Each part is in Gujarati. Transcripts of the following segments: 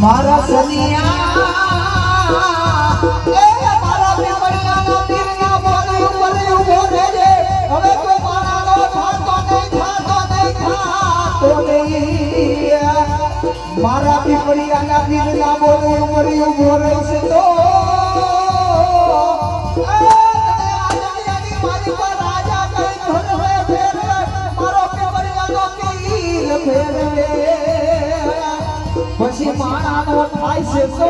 મારા સનિયા એ મારા પીપળિયાના પીરના બોલે ઉભો રહેજે હવે કોઈ મારાનો થાતો નહીં મારા પીપળિયાના પીરના બોલે ઉભો રહેશે તો મારી પર રાજા કઈ ધનવે ફેરવે મારો પીપળિયાનો પીર ફેરવે પછી માણાનો થાય છે સો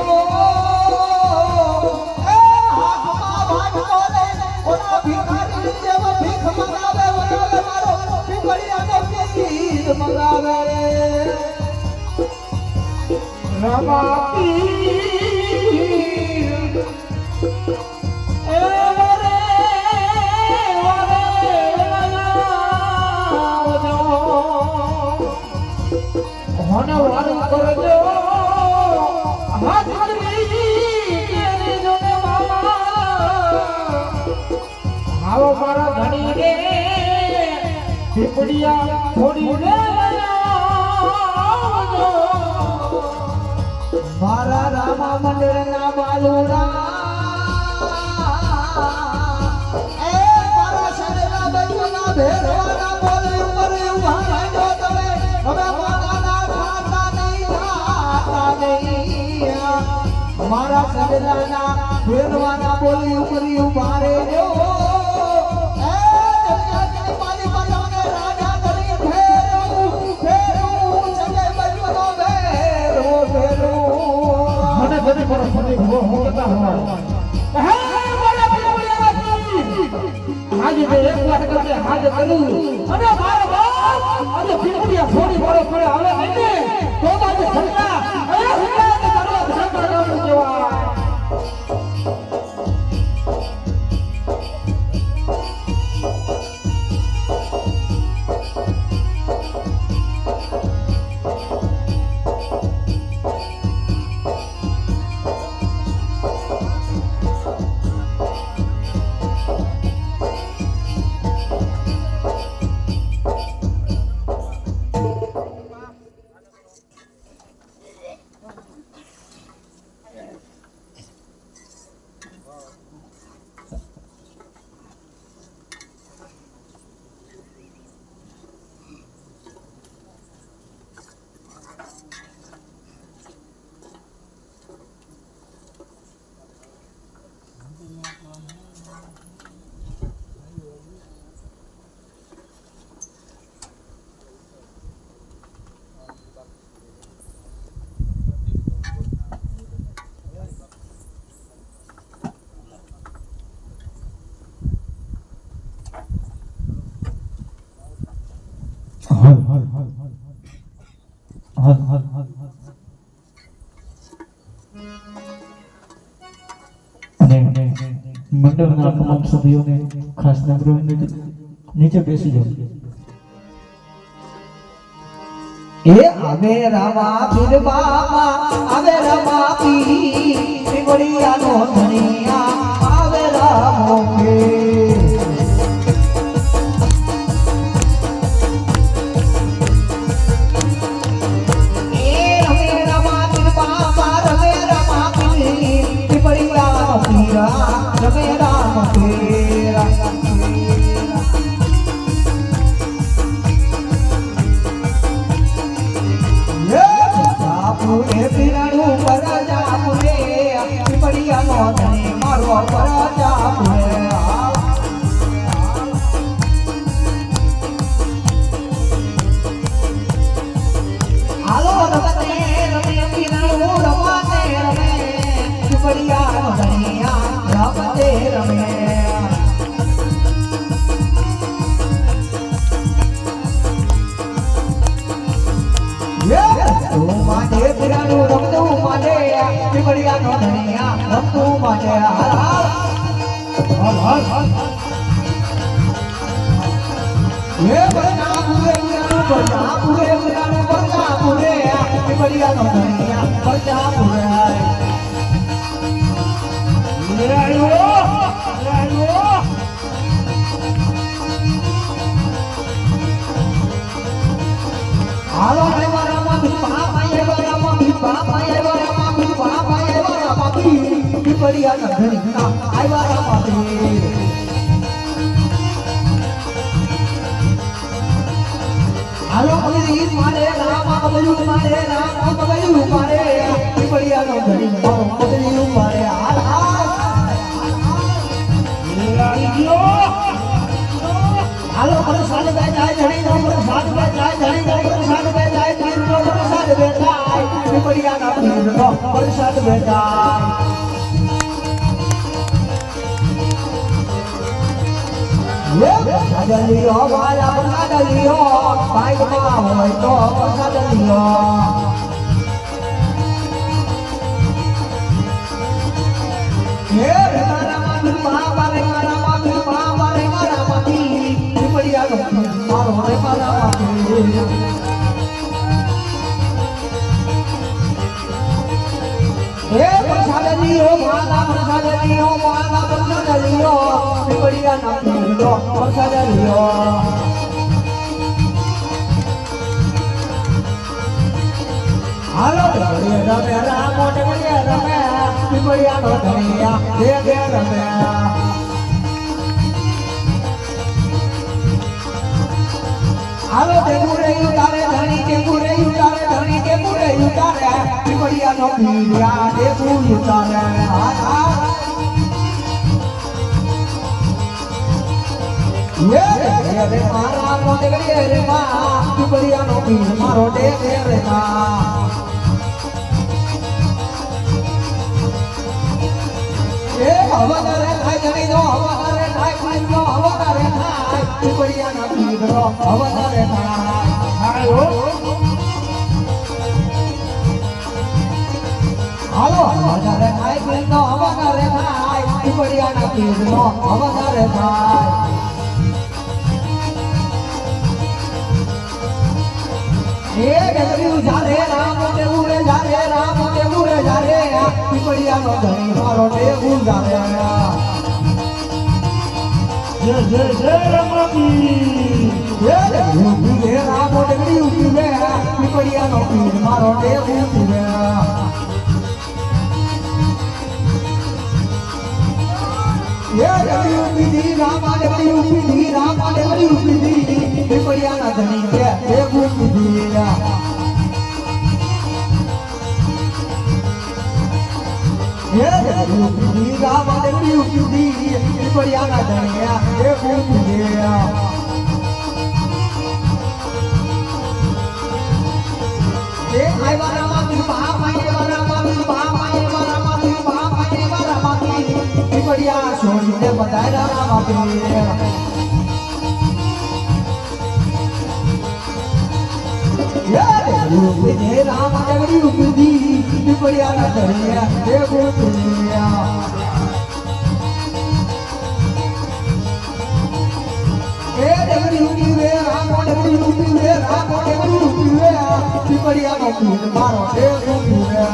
એ હાથમાં વાટકો લે ઓલા ભિખારી જેવો ભીખ મંગાવે મારો પીપળિયાનો પીર મંગાવે રમા પીર એ રે હોને વારું કરજો હાથ કરી કેરી જોને મામા આવો મારા ધણી રે પીપળિયા થોડી રે આવજો મારા રામા મંદિરના બાલુરા એ મારા શરીરના બચના ભેરવાના બોલે ઉપર ઉભા રહેજો તમે હવે મારા સગડાના ફેરવાના બોલી ઉપરી ઉભા રહેજો એ મારી બજાને રાજા કરી ફેરું સગે બજનો ફેરું મને બધી પર ફરી હો કેતા હો હે મારા પીપળિયાની આજે બે એક વાત કરતે હાજર કરું અને મારા બાપ આજે પીપળિયા થોડી બરો પડે હવે નહીં તો આજે ખંડા એ હુકા મંડળના તમામ સભ્યોને ખાસ નમ્ર નીચે બેસી જાઓ એ આવે રામા પીર બાબા આવે રામા પીર પીપળિયાનો ધણિયા આવે રામો પીર रमे राम तेरा ये जापुरे पिरणु पर जापुरे पीपळिया नो धणी मारो पर जापुरे हालो रमते रमे पिरणु रमते रमे पीपळिया नो धणिया रमते रमे तू माटे पिरणु रमतू माटे पीपळिया नो धणिया रमतू माटे हल हल ये बरना पूरे पिरणु बरना पूरे पीपळिया नो धणिया बरना पूरे હાલો મારા પાય વાળા માપી પાય વાળા માપી પીપળિયા ઘણી આય વાળા માપી હાલો પગલી મારે રામ પગલું મારે રામ પગલું મારે પીપળિયા ઘણી મારો પગલું મારે હાલ હાલ હાલો પ્રસાદ બે જાય ધણી નો પ્રસાદ બે જાય ધણી નો પ્રસાદ બે જાય ધણી નો પ્રસાદ બે જાય પીપળિયા ના પીર નો પ્રસાદ બે જાય યે પ્રસાદ લીઓ વાલા પ્રસાદ લીઓ ભાઈ માં હોય તો પ્રસાદ લીઓ યે મારા માં બાબા રે મારા માં બાબા રે મારા માં મારો રે મારા હે પ્રસાદ લીઓ માલા પ્રસાદ લીઓ માલા પ્રસાદ લીઓ પીપળિયા ના પીરો પ્રસાદ લીઓ હાલો રે રમે રામ મોટે રમે પીપળિયા નો ધણિયા દે રમે હાલો ટેકુરે ઉતારે ધણી ટેકુરે ઉતારે ધણી ટેકુરે ઉતારે પીપળિયા નો પીરિયા ટેકુ ઉતારે યે રે મારા મોટે ગડીએ રે મા પીપળિયા નો પીર મારો ટેકે રે મા એ હવારે ખાય ધણી નો હવારે ખાય ખાય નો હવારે ખાય પીપળિયા ના પીર નો હવારે ખાય હાલો હવારે ખાય પીર નો હવારે ખાય પીપળિયા ના પીર નો હવારે ખાય એ ગગરી ઉજારે રામ દેવુરે જારે રામ દેવુરે જારે પીપળિયા નો ધણી મારો દેવુ જારે જય જય જય રમતી એ દેવુરે રામ દેવડી ઉઠીને પીપળિયા નો પીર મારો દેવુ ઉઠીને એ દેવડી ઉઠી રામ દેવડી ઉઠી રામ દેવડી ઉઠી પીપળિયા ના ધણી કે દેવુ ઉઠી ये देवरी राम देवरी उठी पीपळिया ना धणिया देवू दिया ए आय वाला माती बाप आय वाला माती बाप आय वाला माती बाप आय वाला माती पीपळिया छोड़ी दे बताया राम पे ये राम देवरी उठी पीपळिया ना धणिया देवू दिया ए देवरी उठी वे राम देवरी उठी वे राम देवरी उठी वे पीपळिया नो पीर मारो देवू दिया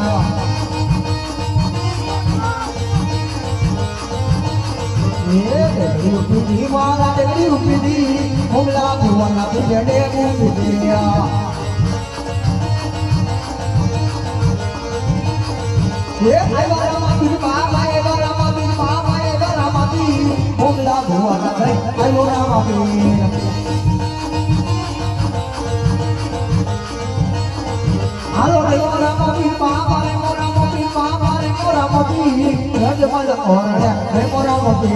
ये देवरी उठी माला देवरी उठी हुमला भुवना पीर देवू दिया ये आय वाला माती बाप आय वाला माती हुमला भुवना भाई आय मोरा माती हालो रे मोरा माती बाप आय मोरा माती रज मल ओरड़े रे मोरा माती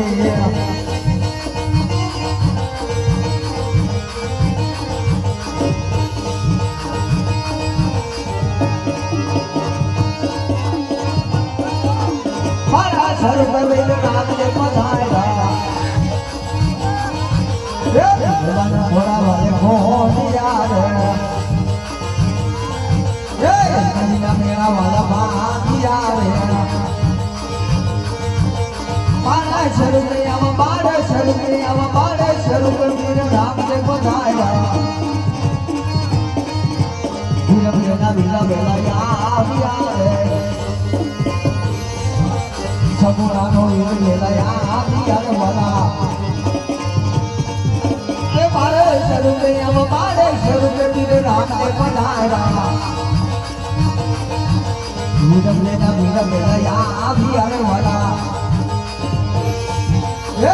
सर पर वेल नाम ले पधारा रे भगवान थोड़ा वाले कौन यार रे कलीना मेरा वाला बात यार पारा स्वरूप हम बारे स्वरूप मेरे नाम ले पधारा बिना बिना बेला यार समुरानो वेलया आदियार वाला ए बारे स्वरूप हम बारे स्वरूप मेरे नाम ले पधारा ભૂરમ લેના યા આવી આવે વાલા એ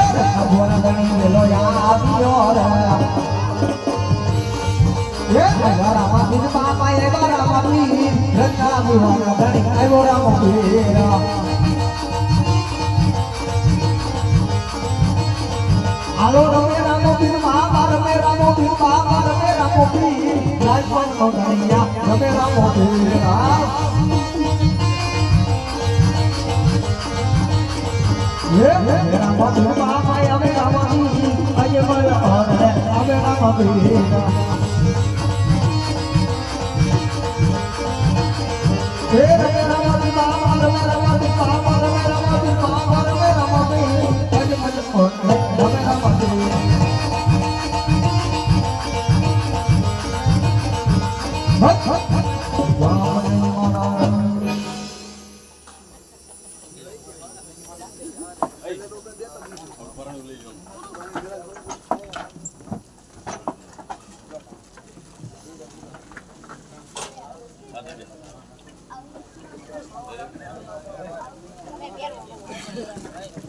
ભોરા ધણી મેલો યા આવ્યો રે એ રામા બિન બાપા એ રામા બિન રંગા ભોરા ધણી આવ્યો રામા પીરા આલો રમે રામો બિન બાપા રમે રામો બિન બાપા રમે રામો બિન રાજપન નો ધણીયા રમે રામો પીરા मेरा मधु बाबा अबे रामानी अये बोल और अबे रामानी मेरा मधु बाबा मेरा मधु बाबा मेरा मधु बाबा मेरा मधु अये बोल और अबे रामानी हट वाह